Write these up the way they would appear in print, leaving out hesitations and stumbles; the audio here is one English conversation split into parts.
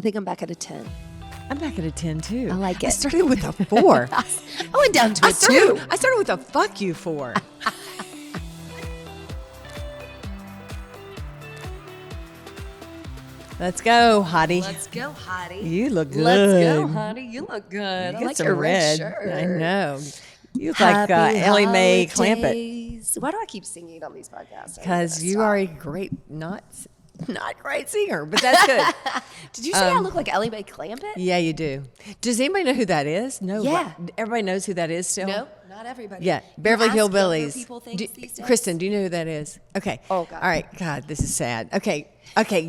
I think I'm back at a 10. I'm back at a 10 too. I like it. I started with a 4. I went down to a 2. I started with a fuck you 4. Let's go, hottie. Let's go, hottie. You look good. Let's go, hottie. You look good. You I got like some your red. shirt. I know. You look Happy like Ellie Mae Clampett. holidays. Why do I keep singing on these podcasts? Because you are a great, not great singer, but that's good. Did you say I look like Ellie Mae Clampett? Yeah, you do. Does anybody know who that is? No. Yeah. Everybody knows who that is still? No, not everybody. Yeah, You Beverly ask younger Hillbillies. people things these days? Kristen, do you know who that is? Okay. Oh, God. All right. God, this is sad. Okay.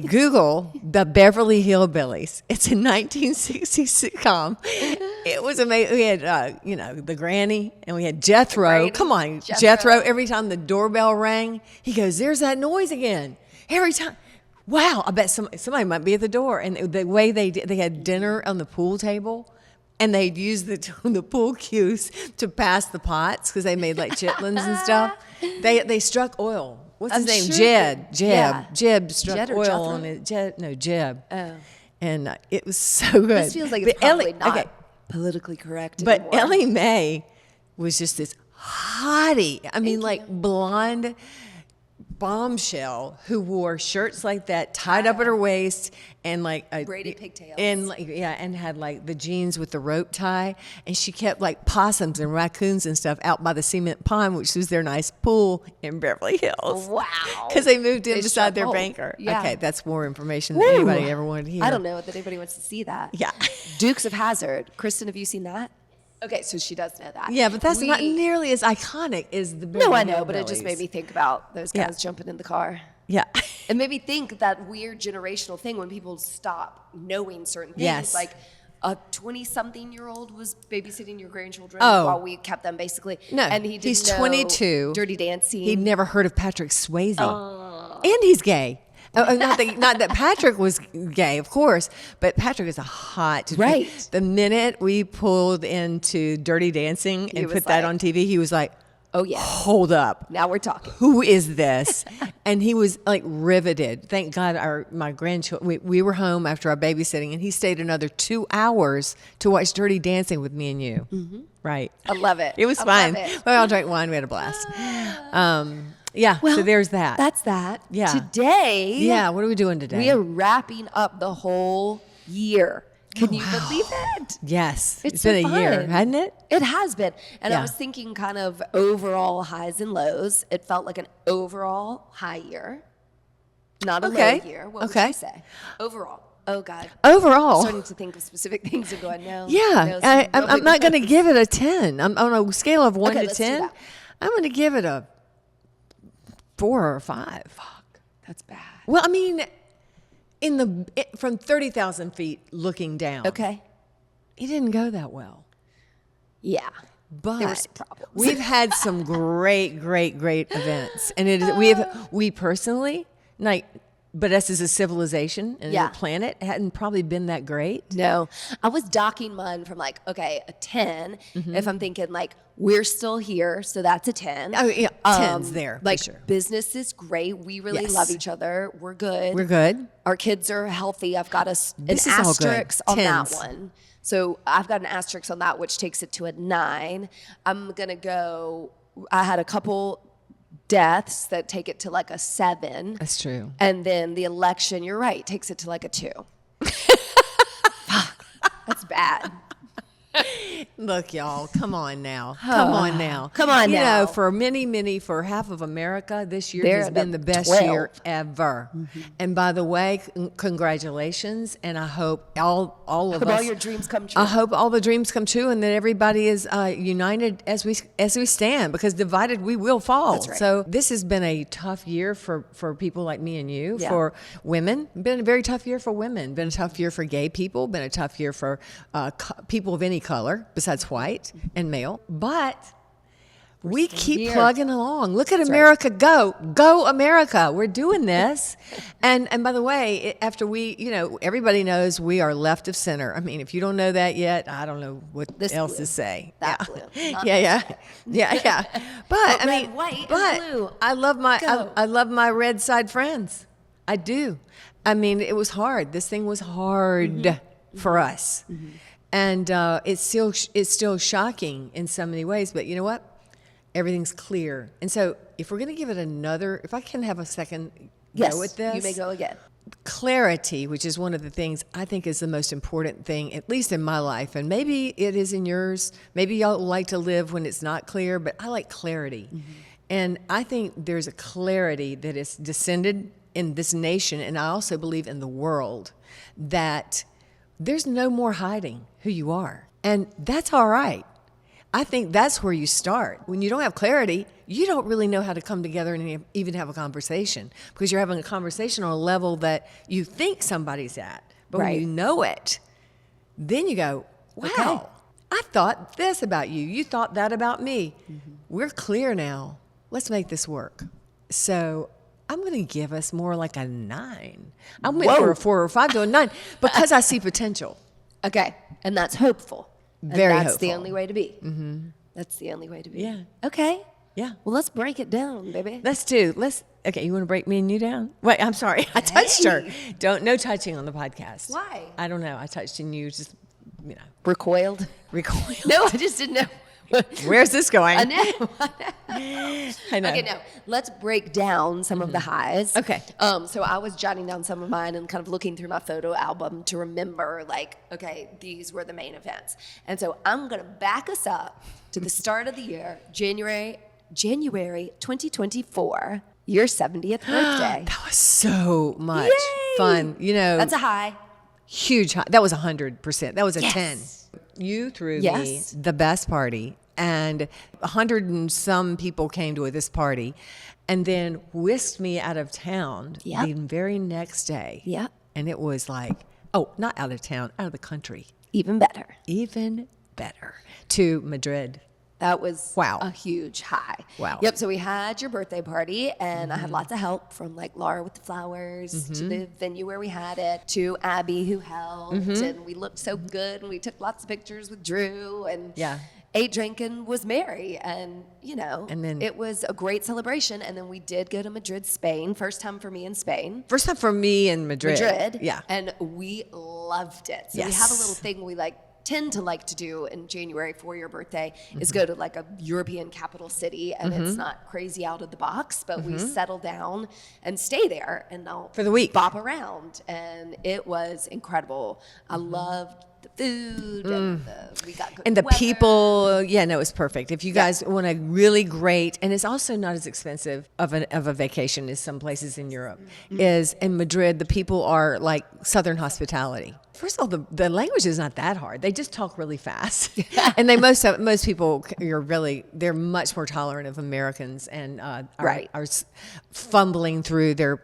Google the Beverly Hillbillies. It's a 1960s sitcom. It was amazing. We had, the granny, and we had Jethro. Granny, Come on, Jethro. Jethro. Every time the doorbell rang, he goes, "There's that noise again." Every time. Wow, I bet somebody might be at the door. And the way they had dinner on the pool table, and they'd use the pool cues to pass the pots because they made like chitlins and stuff. They struck oil. What's his name? Sure Jeb struck Jed or oil Jethro? on it. Jeb. Oh. And it was so good. This feels like it's probably not politically correct But anymore. Ellie Mae was just this hottie. I mean, like blonde bombshell who wore shirts like that tied up at her waist and like braided pigtails and had like the jeans with the rope tie, and she kept like possums and raccoons and stuff out by the cement pond, which was their nice pool in Beverly Hills. Wow. Because they moved in They beside struck their gold. banker. Yeah. Okay, that's more information than anybody ever wanted to hear. I don't know that anybody wants to see that. Yeah. Dukes of Hazzard. Kristen, have you seen that? Okay, so she does know that. Yeah, but that's not nearly as iconic as the Beverly No, I know, but it just Hillbillies. made me think about those guys Yeah. jumping in the car. Yeah. It made me think that weird generational thing when people stop knowing certain things. Yes. Like a 20-something-year-old was babysitting your grandchildren Oh. while we kept them, basically. No, and he didn't he's know 22. Dirty Dancing. He'd never heard of Patrick Swayze. And he's gay. Not that Patrick was gay, of course, but Patrick is a hot. Right. The minute we pulled into Dirty Dancing and was put that like- on TV, he was like, Oh, yeah. hold up. Now we're talking. Who is this? And he was like riveted. Thank God my grandchildren, we were home after our babysitting, and he stayed another 2 hours to watch Dirty Dancing with me and you. Mm-hmm. Right. I love it. It was I fun. love it. We all drank wine. We had a blast. Yeah, Well, so there's that. That's that. Yeah. Today, Yeah, what are we doing today? we are wrapping up the whole year. Can you believe it? Yes. It's It's been so a year, fun. hadn't it? It has been. And I Yeah. was thinking kind of overall highs and lows. It felt like an overall high year, not a Okay. low year. What would Okay. you say? Overall. Oh, God. Overall. Starting to think of specific things and going, no. Yeah, no, I'm not going to give it a 10. I'm on a scale of 1 Okay, to let's do 10. that. I'm going to give it a 4 or 5. Fuck. That's bad. Well, I mean, from 30,000 feet looking down, Okay. it didn't go that well. Yeah. But There were some problems. we've had some great events, and we personally, like, but us as a civilization and Yeah. a planet hadn't probably been that great. No, I was docking mine from like, okay, a 10. If I'm thinking like, we're still here, so that's a 10. Oh yeah, 10's there for Like sure. business is great. We really Yes. love each other. We're good. We're good. Our kids are healthy. I've got an This is all good. asterisk on that 10s. one. So I've got an asterisk on that, which takes it to a 9. I'm going to go, I had a couple deaths that take it to like a 7. That's true. And then the election, you're right, takes it to like a 2. That's bad. Look, y'all, come on now. Come on now. Come on you now. know, for half of America, this year They're has at been the best 12. year ever. And by the way, congratulations. And I hope all of Hope us. all your dreams come true. I hope all the dreams come true, and that everybody is united as we stand. Because divided, we will fall. That's right. So this has been a tough year for people like me and you. Yeah. For women, been a very tough year for women. Been a tough year for gay people. Been a tough year for people of any color besides white and male. But we keep here. plugging along. Look at America go. Go America. We're doing this. and by the way, after everybody knows we are left of center. I mean, if you don't know that yet, I don't know what This else blue. to say. That yeah. blue. Not Yeah. But I red, mean, white, and but blue. I love my Go. I love my red side friends. I do. I mean, it was hard. This thing was hard for us. And it's still shocking in so many ways. But you know what? Everything's clear. And so if we're going to give it if I can have a second go at this. You may go again. Clarity, which is one of the things I think is the most important thing, at least in my life, and maybe it is in yours. Maybe y'all like to live when it's not clear, but I like clarity. And I think there's a clarity that is descended in this nation, and I also believe in the world, that there's no more hiding who you are. And that's all right. I think that's where you start. When you don't have clarity, you don't really know how to come together and even have a conversation, because you're having a conversation on a level that you think somebody's at. But when you know it, then you go, wow, Okay. I thought this about you. You thought that about me. We're clear now. Let's make this work. So I'm going to give us more like a 9. I went for a 4 or 5 to a 9 because I see potential. Okay. And that's hopeful. And Very that's the hopeful. only way to be. That's the only way to be. Yeah. Okay. Yeah. Well, let's break it down, baby. Okay, you want to break me and you down? Wait, I'm sorry. I touched her. No touching on the podcast. Why? I don't know. I touched and you just, Recoiled? recoil. No, I just didn't know. Where's this going? I know. I know. Okay, now let's break down some of the highs. Okay. So I was jotting down some of mine and kind of looking through my photo album to remember, like, okay, these were the main events. And so I'm gonna back us up to the start of the year, January 2024, your 70th birthday. That was so much Yay! fun. That's a high. Huge high. That was 100%. That was a Yes. 10. You threw Yes. me the best party, and 100 and some people came to this party, and then whisked me out of town Yep. the very next day. Yep. And it was like, not out of town, out of the country. Even better. Even better. To Madrid. That was Wow. a huge high. Wow. Yep. So we had your birthday party, and I had lots of help from like Laura with the flowers to the venue where we had it, to Abby who helped, and we looked so good, and we took lots of pictures with Drew, and Yeah. ate, drank, and was merry, and And then- it was a great celebration. And then we did go to Madrid, Spain. First time for me in Spain. First time for me in Madrid. Yeah. And we loved it. So we have a little thing we tend to like to do in January for your birthday is go to like a European capital city, and it's not crazy out of the box, but we settle down and stay there and I'll For the week. bop around, and it was incredible. I loved the food and we got good And the weather. people, it was perfect. If you guys want a really great, and it's also not as expensive of a vacation as some places in Europe, is in Madrid, the people are like Southern hospitality. First of all, the language is not that hard. They just talk really fast, and most people they're much more tolerant of Americans, and are fumbling through their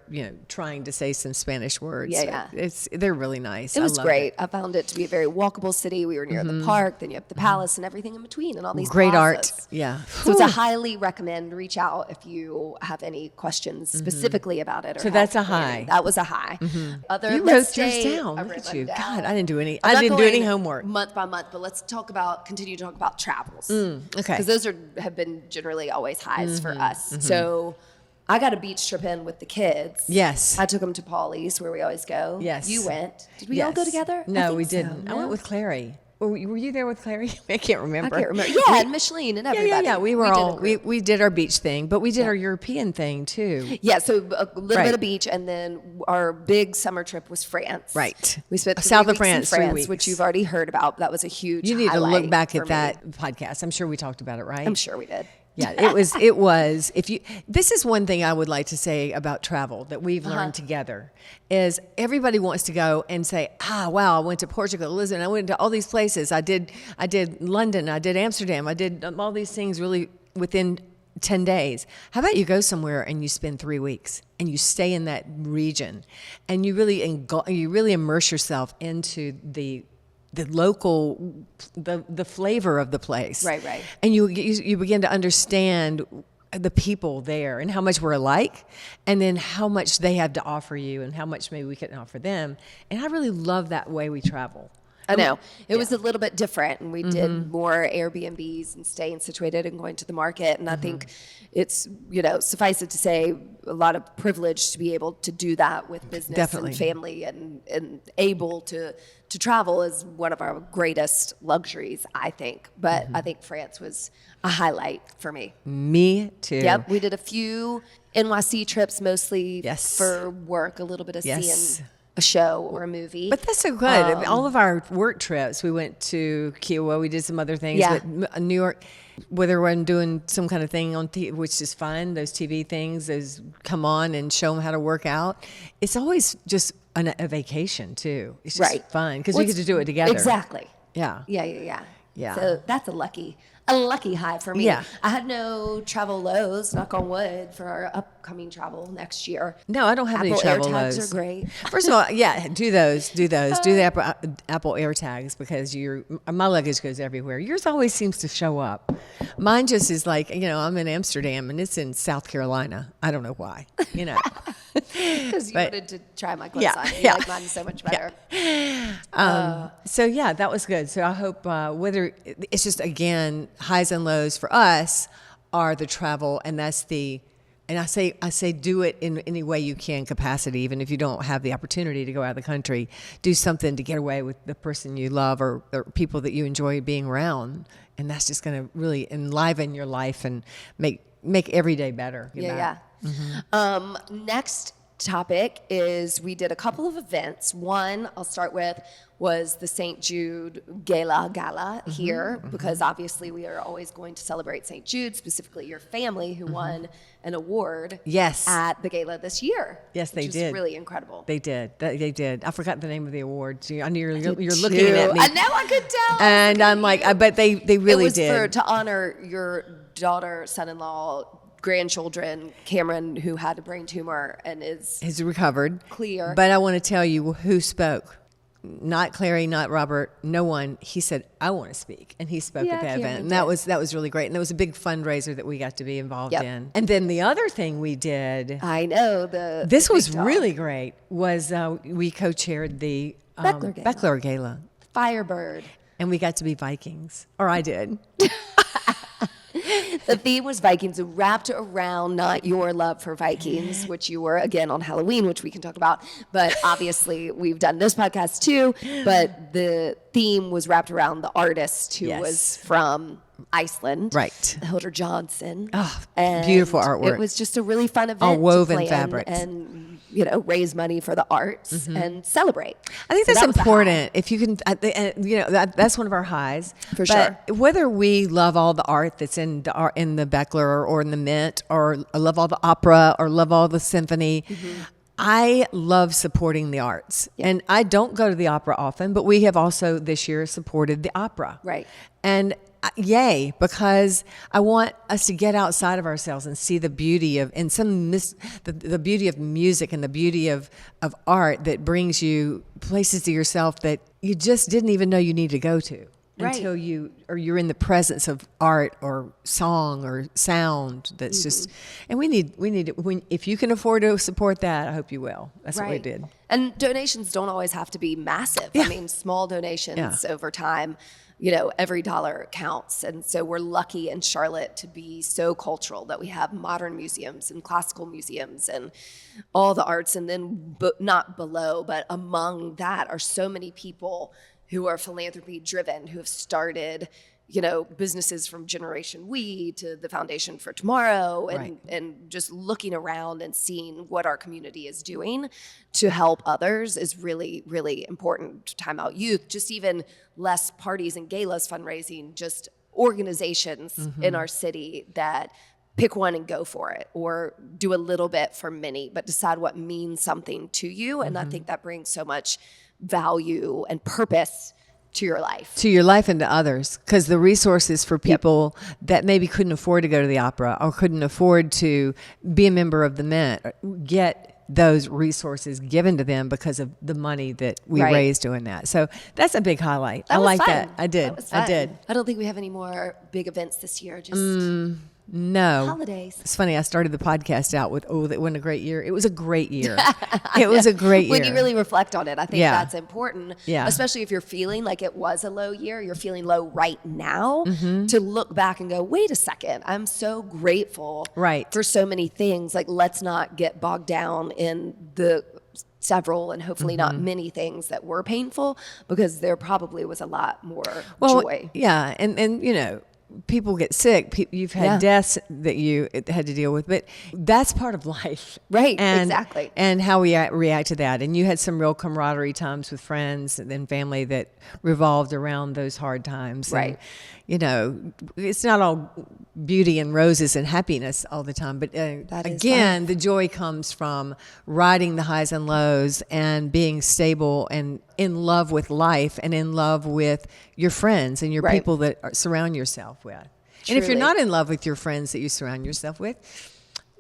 trying to say some Spanish words. Yeah. They're really nice. It was I loved great. I found it to be a very walkable city. We were near the park, then you have the palace and everything in between, and all these Great art. plazas. Yeah. So it's a highly recommend. Reach out if you have any questions specifically about it. Or So that's a help planning. high. That was a high. Other You let's wrote yours stay- down. I Look wrote at mine you. down. God, I didn't do any. I'm I not didn't do any going homework. month by month, but let's continue to talk about travels. Okay. Because those have been generally always highs for us. So I got a beach trip in with the kids. Yes. I took them to Paulie's, where we always go. Yes. You went. Did we all go Yes. together? I No, think we so. didn't. I No? went with Clary. Were you there with Clary? I can't remember. I can't remember. Yeah, and Micheline and everybody. Yeah. We were did a all group. we did our beach thing, but we did our European thing too. Yeah, so a little Right. bit of beach, and then our big summer trip was France. Right. We spent 3 South of weeks France, in 3 France, weeks. which you've already heard about. That was a huge You need to highlight look back for at me. that podcast. I'm sure we talked about it, right? I'm sure we did. Yeah, it was. This is one thing I would like to say about travel that we've learned together is everybody wants to go and say, wow, I went to Portugal, Lisbon, I went to all these places. I did London, I did Amsterdam, I did all these things really within 10 days. How about you go somewhere and you spend 3 weeks and you stay in that region and you really immerse yourself into the local, the flavor of the place. Right. And you begin to understand the people there and how much we're alike, and then how much they have to offer you and how much maybe we can offer them. And I really love that way we travel. I know. It was a little bit different, and we did more Airbnbs and staying situated and going to the market. And I think it's, suffice it to say, a lot of privilege to be able to do that with business and family, and able to travel is one of our greatest luxuries, I think. But I think France was a highlight for me. Me too. Yep. We did a few NYC trips, mostly for work, a little bit of seeing a show or a movie. But that's so good. All of our work trips, we went to Kiowa. We did some other things. Yeah. But New York, whether we're doing some kind of thing on TV, which is fun, those TV things, those come on and show them how to work out. It's always just a vacation too. It's just fun because we get to do it together. Exactly. Yeah. Yeah. So that's a lucky high for me. Yeah. I had no travel lows, knock on wood, for our upcoming travel next year. No, I don't have any travel lows. AirTags are great. First of all, do those. Do the Apple AirTags because my luggage goes everywhere. Yours always seems to show up. Mine just is like, I'm in Amsterdam and it's in South Carolina. I don't know why, Because you wanted to try my clothes on. You like mine so much better. So that was good. So I hope whether it's just, again, highs and lows for us are the travel, and that's and I say do it in any way you can, capacity, even if you don't have the opportunity to go out of the country. Do something to get away with the person you love or people that you enjoy being around, and that's just going to really enliven your life and make every day better. Next topic is we did a couple of events. One I'll start with was the St. Jude Gala here, because obviously we are always going to celebrate St. Jude, specifically your family who won an award at the gala this year. Yes, they did. Which is really incredible. They did. They did. I forgot the name of the award. I knew you're looking at me. I know, I could tell. And I'm like, I bet they really did. It was to honor your daughter, son-in-law, grandchildren, Cameron, who had a brain tumor and is recovered. Clear. But I want to tell you who spoke. Not Clary, not Robert, no one. He said, I want to speak. And he spoke at that event. And that was really great. And that was a big fundraiser that we got to be involved in. And then the other thing we did. I know. This was really great. Was we co-chaired the Beckler Gala. Firebird. And we got to be Vikings. Or I did. The theme was Vikings, wrapped around not your love for Vikings, which you were, again, on Halloween, which we can talk about. But obviously, we've done this podcast too. But the theme was wrapped around the artist who was from Iceland. Right. Hildur Johnson. Oh, and beautiful artwork. It was just a really fun event. All woven to plan fabrics. And raise money for the arts and celebrate. I think that's important. If you can, that's one of our highs. For sure. Whether we love all the art that's in the Beckler or in the Mint, or love all the opera or love all the symphony, I love supporting the arts. And I don't go to the opera often, but we have also this year supported the opera. Right. And yay, because I want us to get outside of ourselves and see the beauty of, and the beauty of music and the beauty of art that brings you places to yourself that you just didn't even know you needed to go to. Right. Until you're in the presence of art or song or sound. That's just, and we need it. If you can afford to support that, I hope you will. That's what we did. And donations don't always have to be massive. Yeah. I mean, small donations over time, every dollar counts. And so we're lucky in Charlotte to be so cultural that we have modern museums and classical museums and all the arts. And then not below, but among that are so many people who are philanthropy driven, who have started, businesses from Generation We to the Foundation for Tomorrow, and just looking around and seeing what our community is doing to help others is really, really important. Time Out Youth, just even less parties and galas fundraising, just organizations in our city that pick one and go for it, or do a little bit for many, but decide what means something to you. And I think that brings so much value and purpose to your life and to others, because the resources for people that maybe couldn't afford to go to the opera or couldn't afford to be a member of the Mint get those resources given to them because of the money that we raised doing that. So that's a big highlight. I like that. I did. I don't think we have any more big events this year. Just No. Holidays. It's funny. I started the podcast out with, that wasn't a great year. It was a great year. It was a great year. When you really reflect on it, I think Yeah. that's important. Yeah. Especially if you're feeling like it was a low year, you're feeling low right now, Mm-hmm. to look back and go, wait a second, I'm so grateful Right. for so many things. Like, let's not get bogged down in the several and hopefully Mm-hmm. not many things that were painful, because there probably was a lot more joy. Yeah. And you know, people get sick. You've had Yeah. deaths that you had to deal with, but that's part of life. Right, And, exactly. And how we react to that. And you had some real camaraderie times with friends and then family that revolved around those hard times. Right. And, you know, it's not all beauty and roses and happiness all the time. But That is again, the joy comes from riding the highs and lows and being stable and in love with life and in love with your friends and your Right. people that surround yourself with. And if you're Truly. not in love with your friends that you surround yourself with,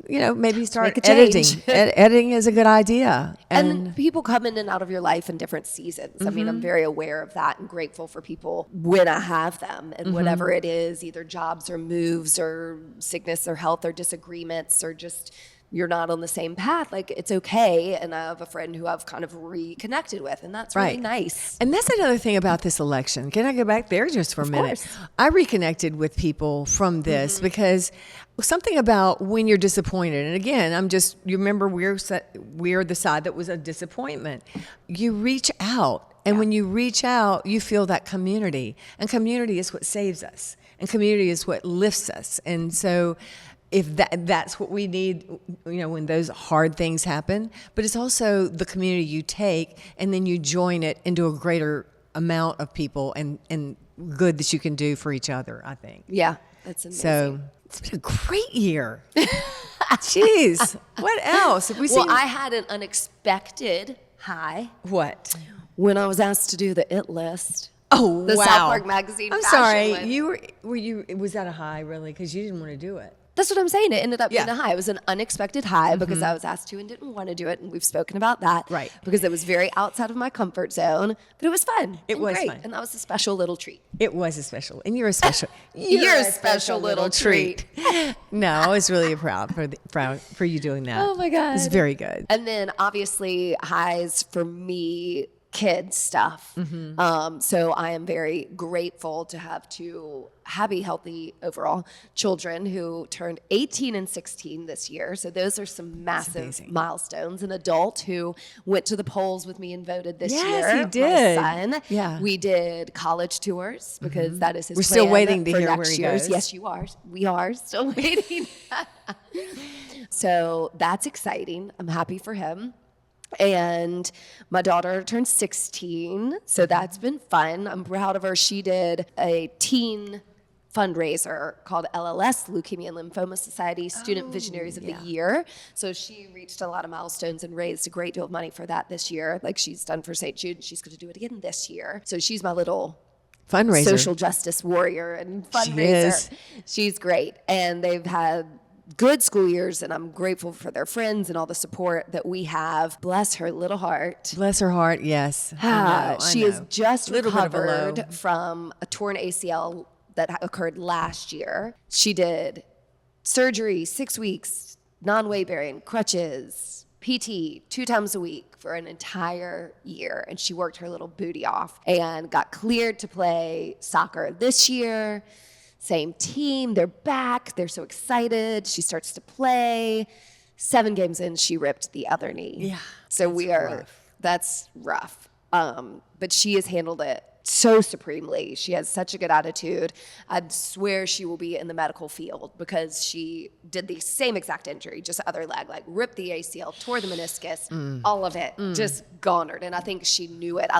you know, maybe start make a editing. change. Editing is a good idea. And people come in and out of your life in different seasons. I mean, I'm very aware of that and grateful for people when I have them, and whatever it is, either jobs or moves or sickness or health or disagreements or just you're not on the same path. Like, it's okay. And I have a friend who I've kind of reconnected with, and that's really Right. nice. And that's another thing about this election. Can I go back there just for a minute? course. I reconnected with people from this because something about when you're disappointed, and again, you remember we're the side that was a disappointment. You reach out, and when you reach out, you feel that community, and community is what saves us, and community is what lifts us. And so, if that's what we need, you know, when those hard things happen, but it's also the community you take and then you join it into a greater amount of people and good that you can do for each other, I think. Yeah, that's amazing. So it's been a great year. Jeez, what else? Have we Well, seen? I had an unexpected high What? when I was asked to do the It List. Oh, The wow. South Park Magazine I'm fashion sorry. one. Was that a high, really? Because you didn't want to do it. That's what I'm saying. It ended up being Yeah. a high. It was an unexpected high because I was asked to and didn't want to do it. And we've spoken about that. Right. Because it was very outside of my comfort zone. But it was fun. It and was great. fun. And that was a special little treat. It was a special, and you're a special. You're a special little treat. No, I was really proud for you doing that. Oh, my God. it's very good. And then obviously highs for me, kids stuff. So I am very grateful to have two happy, healthy overall children who turned 18 and 16 this year. So those are some massive amazing. milestones. An adult who went to the polls with me and voted this Yes, year. he did. My son. Yeah. We did college tours because that is his We're still plan waiting to for hear next where he year's. goes. Yes, you are. We are still waiting. So that's exciting. I'm happy for him. And my daughter turned 16, so that's been fun. I'm proud of her. She did a teen fundraiser called LLS, Leukemia and Lymphoma Society Student Visionaries of the Year. So she reached a lot of milestones and raised a great deal of money for that this year, like she's done for St. Jude. She's going to do it again this year. So she's my little Fundraiser. social justice warrior and fundraiser. is. She's great. And they've had good school years, and I'm grateful for their friends and all the support that we have. Bless her little heart. Bless her heart. Yes. I know, She I is know. just Little bit of a low. recovered from a torn ACL that occurred last year. She did surgery, 6 weeks, non-weight bearing, crutches, PT 2 times a week for an entire year. And she worked her little booty off and got cleared to play soccer this year. Same team, they're back. They're so excited. She starts to play. 7 games in, she ripped the other knee. Yeah, So that's rough. But she has handled it so supremely. She has such a good attitude. I'd swear she will be in the medical field because she did the same exact injury, just other leg, like ripped the ACL, tore the meniscus, all of it, just gonered. And I think she knew it.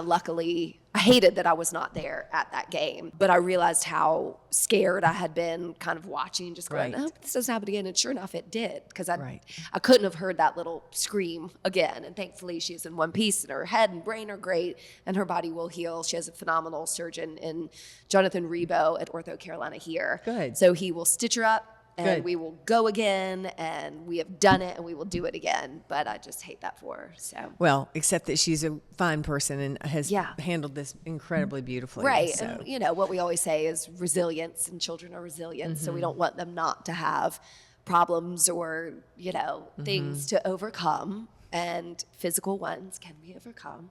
I hated that I was not there at that game, but I realized how scared I had been kind of watching, just going, Right. oh, this doesn't happen again. And sure enough, it did, because Right. I couldn't have heard that little scream again. And thankfully, she's in one piece, and her head and brain are great, and her body will heal. She has a phenomenal surgeon in Jonathan Rebo at Ortho Carolina here. Good. So he will stitch her up, and Good. we will go again, and we have done it, and we will do it again. But I just hate that for her. So Well, except that she's a fine person and has Yeah. handled this incredibly beautifully. right, So. and what we always say is resilience, and children are resilient. So we don't want them not to have problems or things to overcome, and physical ones can be overcome.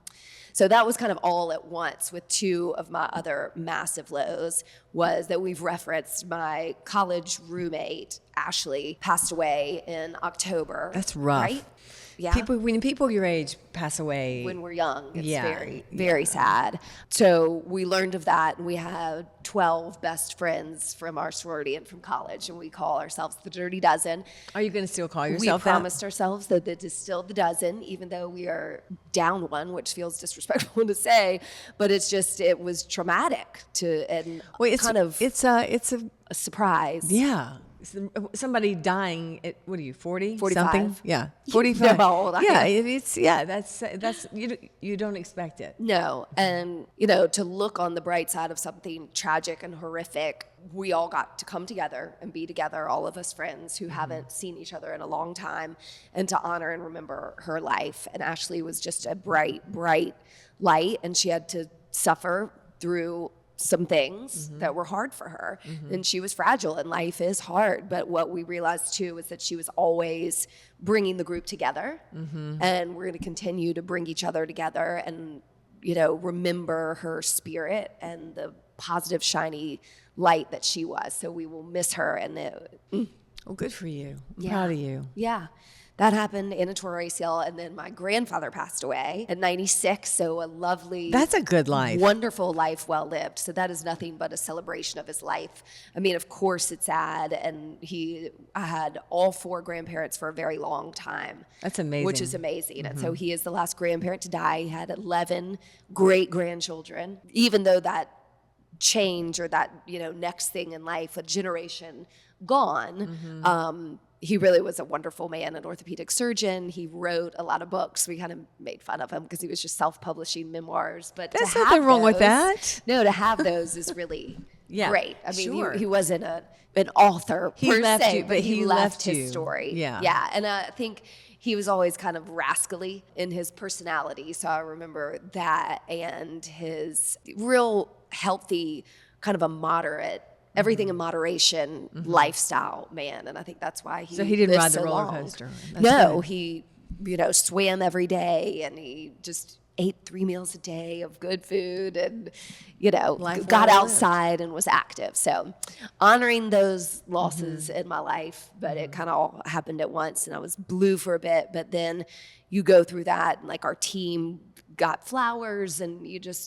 So that was kind of all at once. With two of my other massive lows was that we've referenced my college roommate, Ashley, passed away in October. That's rough. Right? Yeah. When people your age pass away, When we're young, it's Yeah. very, very sad. So we learned of that, and we had 12 best friends from our sorority and from college, and we call ourselves the Dirty Dozen. are you going to still call We yourself promised ourselves that it is still the dozen, even though we are down one, which feels disrespectful to say, but it was traumatic and that? Well, it's a a surprise. yeah. Somebody dying at, what are you, 40? 45. Something? Yeah. 45. know how old I yeah, am. that's you don't expect it. No, and to look on the bright side of something tragic and horrific, we all got to come together and be together, all of us friends who haven't seen each other in a long time, and to honor and remember her life. And Ashley was just a bright, bright light, and she had to suffer through some things that were hard for her, and she was fragile, and life is hard. But what we realized too is that she was always bringing the group together, and we're going to continue to bring each other together, and remember her spirit and the positive, shiny light that she was. So we will miss her, and Well, good for you. I'm Yeah. proud of you. yeah. That happened in a tour ACL, and then my grandfather passed away at 96. So a lovely, That's a good life. wonderful life well lived. So that is nothing but a celebration of his life. I mean, of course it's sad, and I had all 4 grandparents for a very long time. That's amazing. Which is amazing. And so he is the last grandparent to die. He had 11 great grandchildren. Even though that change or that next thing in life, a generation gone, he really was a wonderful man, an orthopedic surgeon. He wrote a lot of books. We kind of made fun of him because he was just self-publishing memoirs. But There's to have nothing wrong with those- that. No, to have those is really Yeah, great. I mean, sure. he wasn't an author He per left se, you, but but he he left left his you. story. Yeah. Yeah, and I think he was always kind of rascally in his personality. So I remember that, and his real healthy, kind of a moderate, everything in moderation lifestyle man. And I think that's why So he didn't lived ride the so roller long. coaster. That's No, good. he swam every day, and he just ate 3 meals a day of good food, and Life got well lived. outside and was active. So honoring those losses in my life, but it kind of all happened at once, and I was blue for a bit. But then you go through that, and like our team got flowers, and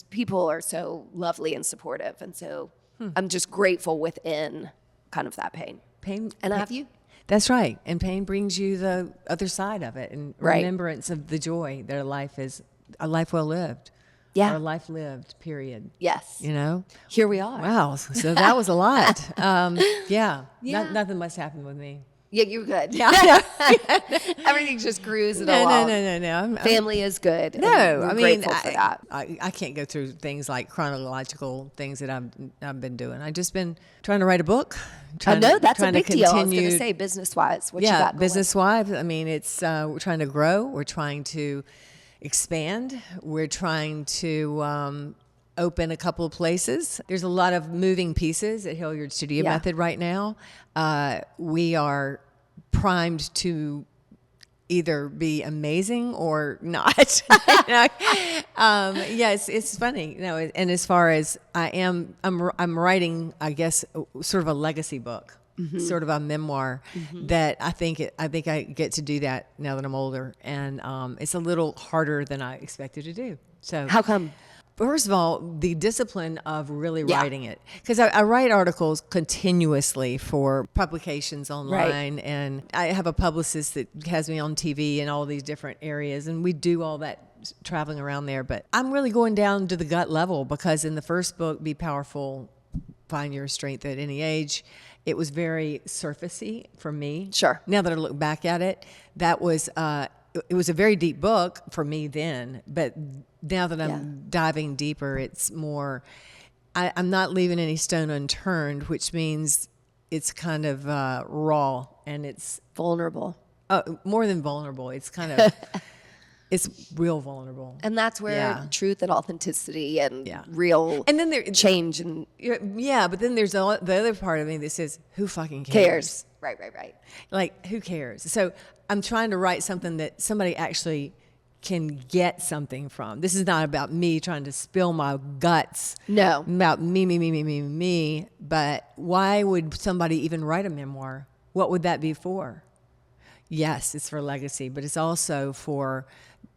people are so lovely and supportive, and so I'm just grateful within kind of that pain. Pain. And have you? That's right. And pain brings you the other side of it, and Right. remembrance of the joy that a life is, a life well lived. Yeah. Or a life lived, period. Yes. Here we are. Wow. So that was a lot. Yeah. Yeah. Nothing must happen with me. Yeah, you're good. Everything's just cruising No, along. no. I'm- Family is good. and No, we're I mean, grateful for that. I can't go through things like chronological things that I've been doing. I've just been trying to write a book. I know that's a trying to big deal. I was going to continue- say business-wise, what you yeah, got going? business-wise. I mean, it's we're trying to grow. We're trying to expand. We're trying to open a couple of places. There's a lot of moving pieces at Hilliard Studio Yeah. Method right now. We are primed to either be amazing or not. Yes, it's funny. And as far as I'm writing, I guess, sort of a legacy book, sort of a memoir that I think I get to do that now that I'm older, and it's a little harder than I expected to do. So How come? First of all, the discipline of really Yeah. writing it. Because I write articles continuously for publications online, and I have a publicist that has me on TV in all these different areas, and we do all that traveling around there. But I'm really going down to the gut level, because in the first book, Be Powerful, Find Your Strength at Any Age, it was very surfacey for me. Sure. Now that I look back at it, that was it was a very deep book for me then, but now that I'm diving deeper, it's more, I'm not leaving any stone unturned, which means it's kind of raw, and it's Vulnerable. more than vulnerable. It's kind of it's real vulnerable. And that's where truth and authenticity and real And then there change and yeah, but then there's the other part of me that says, who fucking cares? Right. Like, who cares? So I'm trying to write something that somebody actually can get something from. This is not about me trying to spill my guts. No. About me. But why would somebody even write a memoir? What would that be for? Yes, it's for legacy, but it's also for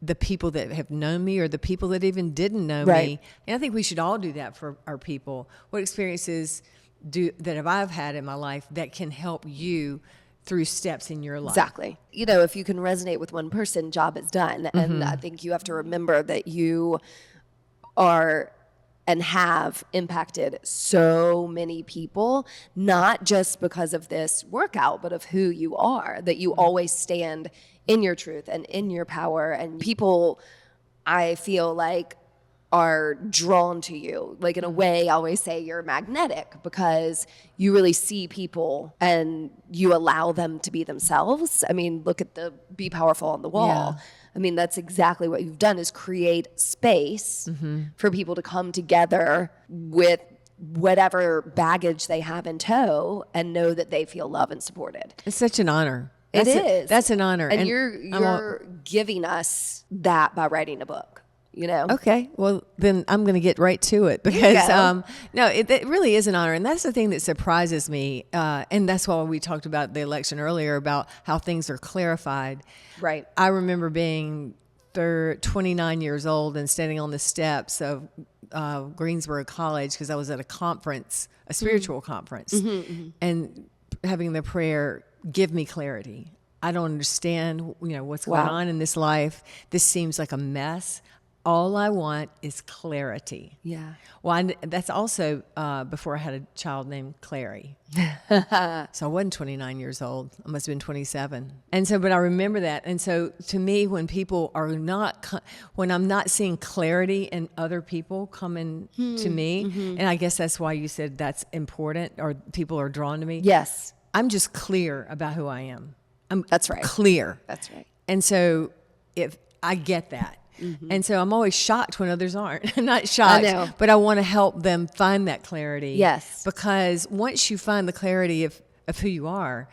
the people that have known me or the people that even didn't know me. And I think we should all do that for our people. What experiences that I've had in my life that can help you through steps in your life? Exactly. You know, if you can resonate with one person, job is done. And I think you have to remember that you are and have impacted so many people, not just because of this workout, but of who you are, that you always stand in your truth and in your power. And people, I feel like, are drawn to you. Like, in a way, I always say you're magnetic because you really see people and you allow them to be themselves. I mean, look at the Be Powerful on the wall. Yeah. I mean, that's exactly what you've done, is create space for people to come together with whatever baggage they have in tow and know that they feel loved and supported. It's such an honor. It is. That's an honor. And you're giving us that by writing a book. You know? Okay. Well, then I'm going to get right to it because, no, it really is an honor. And that's the thing that surprises me. And that's why we talked about the election earlier, about how things are clarified. Right. I remember being 29 years old and standing on the steps of Greensboro College because I was at a conference, a spiritual conference, and having the prayer, give me clarity. I don't understand, what's going on in this life. This seems like a mess. All I want is clarity. Yeah. Well, that's also before I had a child named Clary. So I wasn't 29 years old. I must have been 27. And so, but I remember that. And so to me, when people are when I'm not seeing clarity in other people coming to me, and I guess that's why you said that's important, or people are drawn to me. Yes. I'm just clear about who I am. That's right. Clear. That's right. And so if I get that. And so I'm always shocked when others aren't. Not shocked, I know. but I want to help them find that clarity. Yes. Because once you find the clarity of who you are,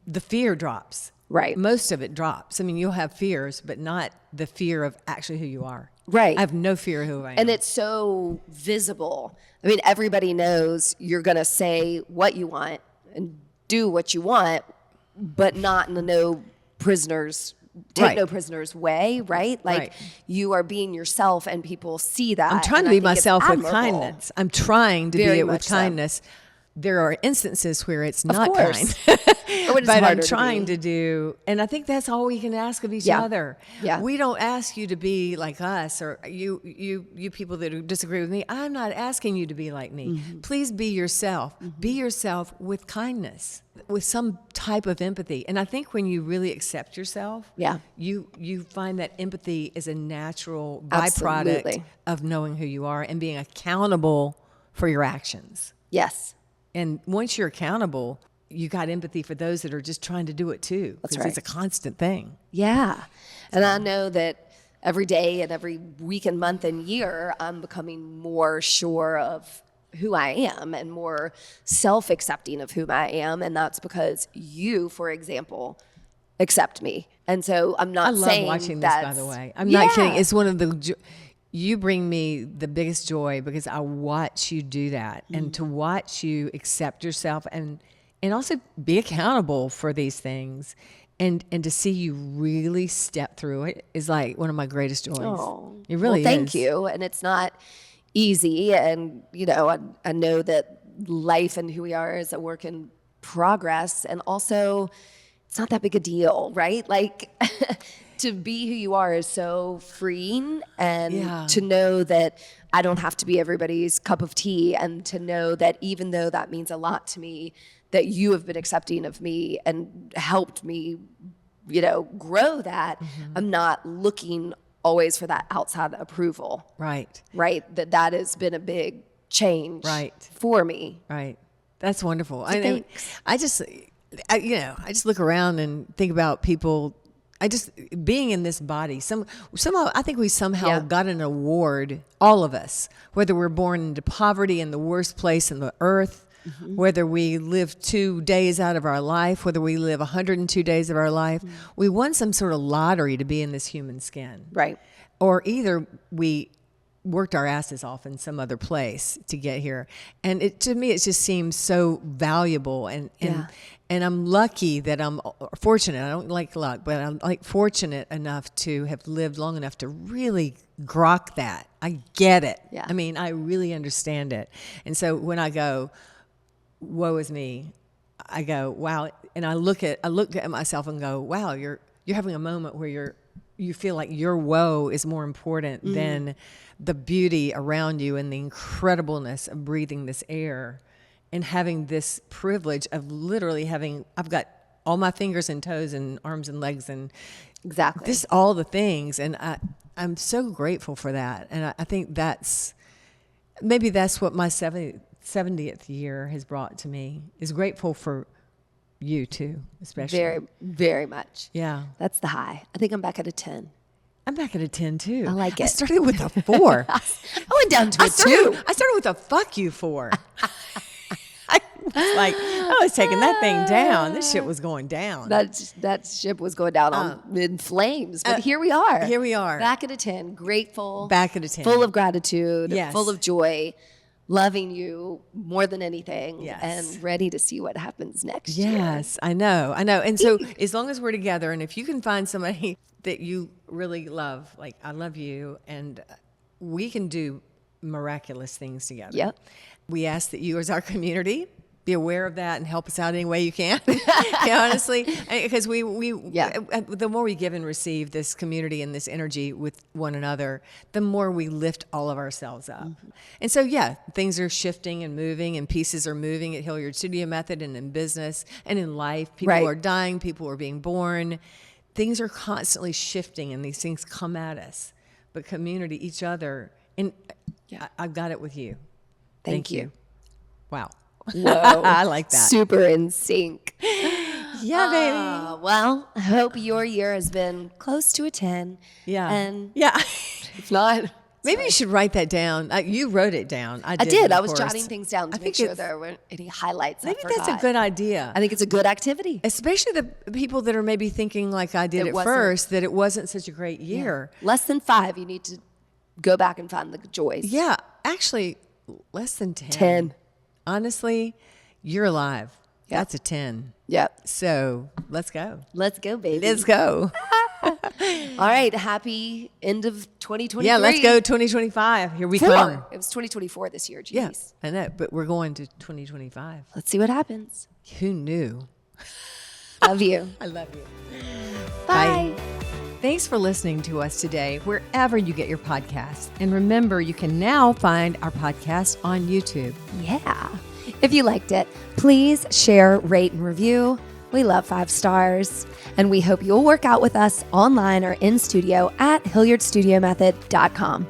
the fear drops. Right. Most of it drops. I mean, you'll have fears, but not the fear of actually who you are. Right. I have no fear of who I am. And it's so visible. I mean, everybody knows you're going to say what you want and do what you want, but not in the no prisoners way, right? Like, you are being yourself and people see that. I'm trying to be myself with kindness. I'm trying to be it with kindness. There are instances where it's not kind. But I'm trying to do, and I think that's all we can ask of each other. Yeah. We don't ask you to be like us, or you people that disagree with me. I'm not asking you to be like me. Please be yourself. Be yourself with kindness, with some type of empathy. And I think when you really accept yourself, you find that empathy is a natural byproduct of knowing who you are and being accountable for your actions. Yes. And once you're accountable, you got empathy for those that are just trying to do it too. That's right. It's a constant thing. Yeah. And I know that every day and every week and month and year, I'm becoming more sure of who I am and more self-accepting of who I am. And that's because you, for example, accept me. And so I'm not saying I love watching this, by the way. I'm not kidding. It's one of the... You bring me the biggest joy because I watch you do that, and to watch you accept yourself and also be accountable for these things, and to see you really step through it is like one of my greatest joys. Oh, it really is. Thank you. And it's not easy, and I know that life and who we are is a work in progress, and also it's not that big a deal, right? Like. To be who you are is so freeing, and to know that I don't have to be everybody's cup of tea, and to know that even though that means a lot to me, that you have been accepting of me and helped me, grow that. I'm not looking always for that outside approval. Right. Right. That has been a big change for me. Right. That's wonderful. Thanks. I just look around and think about people. I just being in this body. Somehow, I think we somehow got an award. All of us, whether we're born into poverty in the worst place in the earth, whether we live 2 days out of our life, whether we live 102 days of our life, we won some sort of lottery to be in this human skin. Right. Or either we worked our asses off in some other place to get here. And to me, it just seems so valuable. And I'm lucky that I'm fortunate. I don't like luck, but I'm fortunate enough to have lived long enough to really grok that. I get it. Yeah. I mean, I really understand it. And so when I go, woe is me, I go, wow. And I look at myself and go, wow, you're having a moment where you feel like your woe is more important than the beauty around you and the incredibleness of breathing this air and having this privilege of literally I've got all my fingers and toes and arms and legs and exactly all the things. And I'm so grateful for that. And I think that's what my 70th year has brought to me, is grateful for you too, especially. very, very much. Yeah. That's the high. I think I'm back at a 10. I'm back at a 10 too. I like it. I started with a 4. I went down to a 2. I started with a fuck you 4. I was taking that thing down. This shit was going down. That ship was going down in flames. But here we are. Here we are. Back at a 10. Grateful. Back at a 10. Full of gratitude. Yes. Full of joy. Loving you more than anything. Yes. And ready to see what happens next year. Yes, I know. And so as long as we're together, and if you can find somebody that you really love, like I love you, and we can do miraculous things together. Yep. We ask that you as our community be aware of that and help us out any way you can. Honestly, because the more we give and receive this community and this energy with one another, the more we lift all of ourselves up. And so, things are shifting and moving, and pieces are moving at Hilliard Studio Method and in business and in life. People are dying, people are being born. Things are constantly shifting, and these things come at us. But community, each other, and I've got it with you. Thank you. Wow. Whoa. I like that. Super in sync. Yeah, baby. Well, I hope your year has been close to a 10. Yeah. And if not, maybe you should write that down. You wrote it down. I did. I was course. jotting things down to make sure there weren't any highlights. Maybe that's a good idea. I think it's a good activity. Especially the people that are maybe thinking like I did at first, that it wasn't such a great year. Yeah. Less than 5, you need to go back and find the joys. Yeah. Actually, less than 10. 10. Honestly, you're alive. Yep. That's a 10. Yep. So let's go. Let's go, baby. Let's go. All right. Happy end of 2023. Yeah, let's go 2025. Here we come. It was 2024 this year. Jeez. Yeah, I know, but we're going to 2025. Let's see what happens. Who knew? Love you. I love you. Bye. Bye. Thanks for listening to us today, wherever you get your podcasts. And remember, you can now find our podcast on YouTube. Yeah. If you liked it, please share, rate, and review. We love 5 stars. And we hope you'll work out with us online or in studio at HilliardStudioMethod.com.